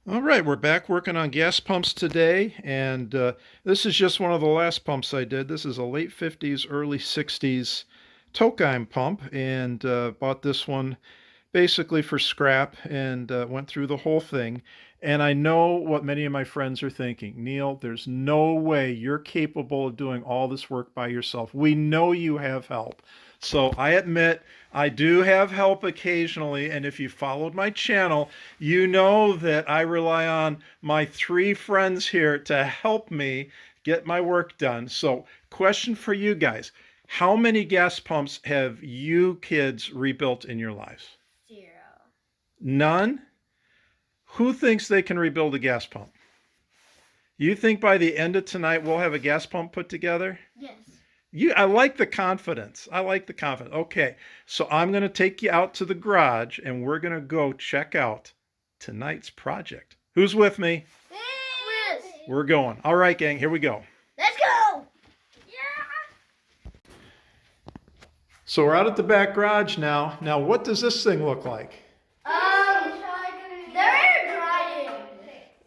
All right, we're back working on gas pumps today, and this is just one of the last pumps I did. This is a late 50s, early 60s Tokheim pump, and bought this one basically for scrap and went through the whole thing. And I know what many of my friends are thinking. Neil, there's no way you're capable of doing all this work by yourself. We know you have help. So I admit I do have help occasionally. And if you followed my channel, you know that I rely on my three friends here to help me get my work done. So, question for you guys. How many gas pumps have you kids rebuilt in your lives? Zero. None? Who thinks they can rebuild a gas pump? You think by the end of tonight we'll have a gas pump put together? Yes. I like the confidence. I like the confidence. Okay, so I'm going to take you out to the garage and we're going to go check out tonight's project. Who's with me? Yes. We're going. All right, gang, here we go. Let's go. Yeah. So we're out at the back garage now. Now, what does this thing look like? They're air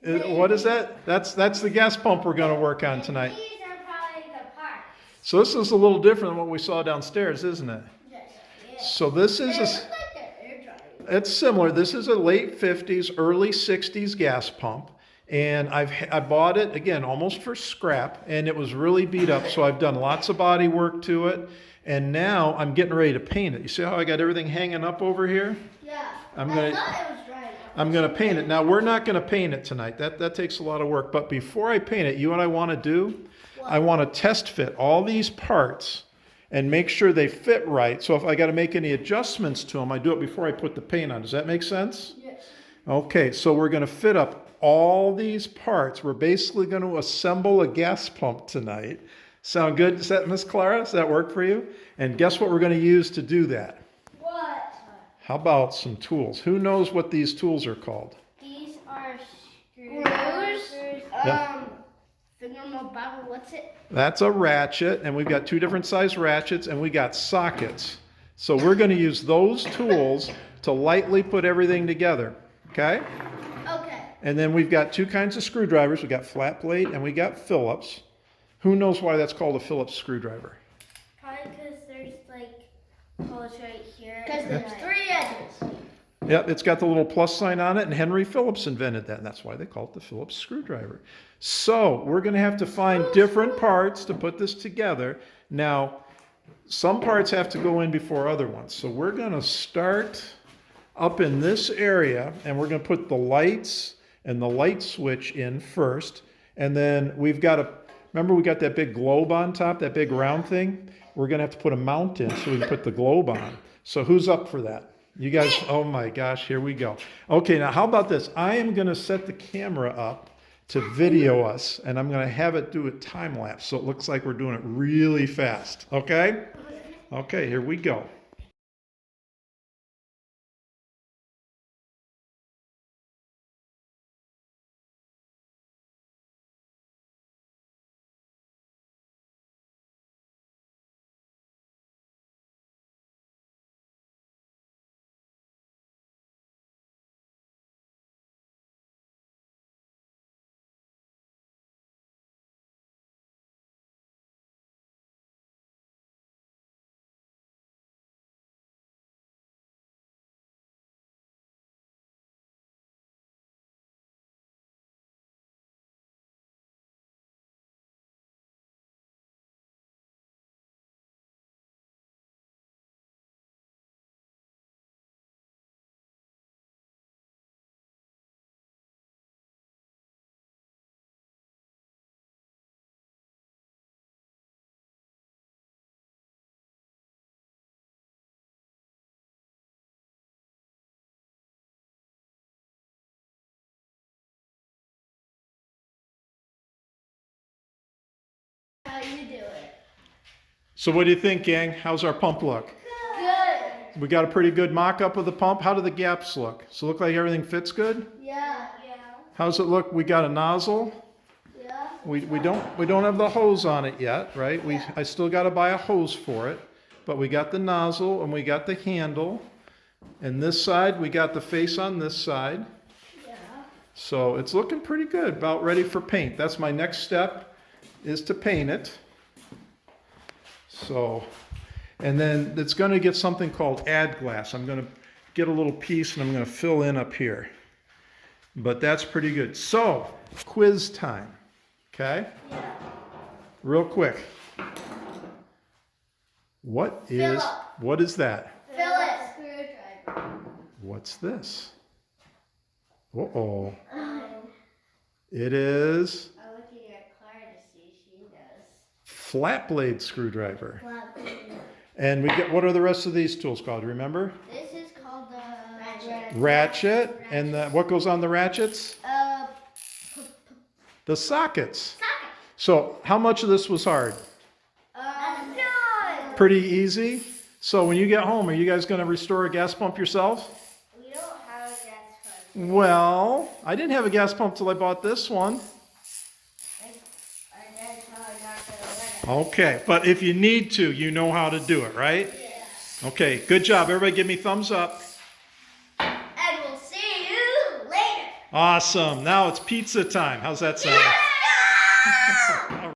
drying. What is that? That's the gas pump we're going to work on tonight. These are probably the parts. So this is a little different than what we saw downstairs, isn't it? Yes. So this It is looks like they're air drying. it's similar. This is a late 50s, early 60s gas pump. And I bought it, again, almost for scrap, and it was really beat up. So I've done lots of body work to it. And now I'm getting ready to paint it. You see how I got everything hanging up over here? Yeah. I'm I gonna- thought it was drying. I'm going to paint it. Now, we're not going to paint it tonight. That takes a lot of work. But before I paint it, you know what I want to do? I want to test fit all these parts and make sure they fit right. So if I got to make any adjustments to them, I do it before I put the paint on. Does that make sense? Yes. Okay, so we're going to fit up all these parts. We're basically going to assemble a gas pump tonight. Sound good? Does that, Miss Clara? Does that work for you? And guess what we're going to use to do that? What? How about some tools? Who knows what these tools are called? These are screws. Yeah. Thingamabob, what's it? That's a ratchet, and we've got two different size ratchets, and we got sockets. So we're going to use those tools to lightly put everything together, okay? Okay. And then we've got two kinds of screwdrivers. We got flat plate and we got Phillips. Who knows why that's called a Phillips screwdriver? Probably because there's like holes right here. Because there's three edges. Yep, it's got the little plus sign on it, and Henry Phillips invented that, and that's why they call it the Phillips screwdriver. So we're going to have to find different parts to put this together. Now, some parts have to go in before other ones. So we're going to start up in this area, and we're going to put the lights and the light switch in first. And then we've got remember we got that big globe on top, that big round thing? We're going to have to put a mount in so we can put the globe on. So who's up for that? You guys, oh my gosh, here we go. Okay, now how about this? I am going to set the camera up to video us, and I'm going to have it do a time lapse so it looks like we're doing it really fast. Okay? Okay, here we go. How you do it? So what do you think, gang? How's our pump look? Good. We got a pretty good mock-up of the pump. How do the gaps look? So look like everything fits good? Yeah. How's it look? We got a nozzle. Yeah. We don't have the hose on it yet, right? I still got to buy a hose for it, but we got the nozzle and we got the handle. And this side, we got the face on this side. Yeah. So it's looking pretty good, about ready for paint. That's my next step, is to paint it. So, and then it's going to get something called add glass. I'm going to get a little piece and I'm going to fill in up here. But that's pretty good. So, quiz time. Okay? Yeah. Real quick. What is that? Phillips screwdriver. What's this? Uh-oh. It is I'll look at your card to see she does. flat blade screwdriver. And we get, what are the rest of these tools called? Remember? This is called the Ratchet. And what goes on the ratchets? The sockets. Socket. So how much of this was hard? None. Pretty easy. So when you get home, are you guys going to restore a gas pump yourself? We don't have a gas pump. Well, I didn't have a gas pump till I bought this one. Our dad's probably not gonna let us. Okay, but if you need to, you know how to do it, right? Yeah. Okay, good job. Everybody give me thumbs up. And we'll see you later. Awesome. Now it's pizza time. How's that sound? Let's go! All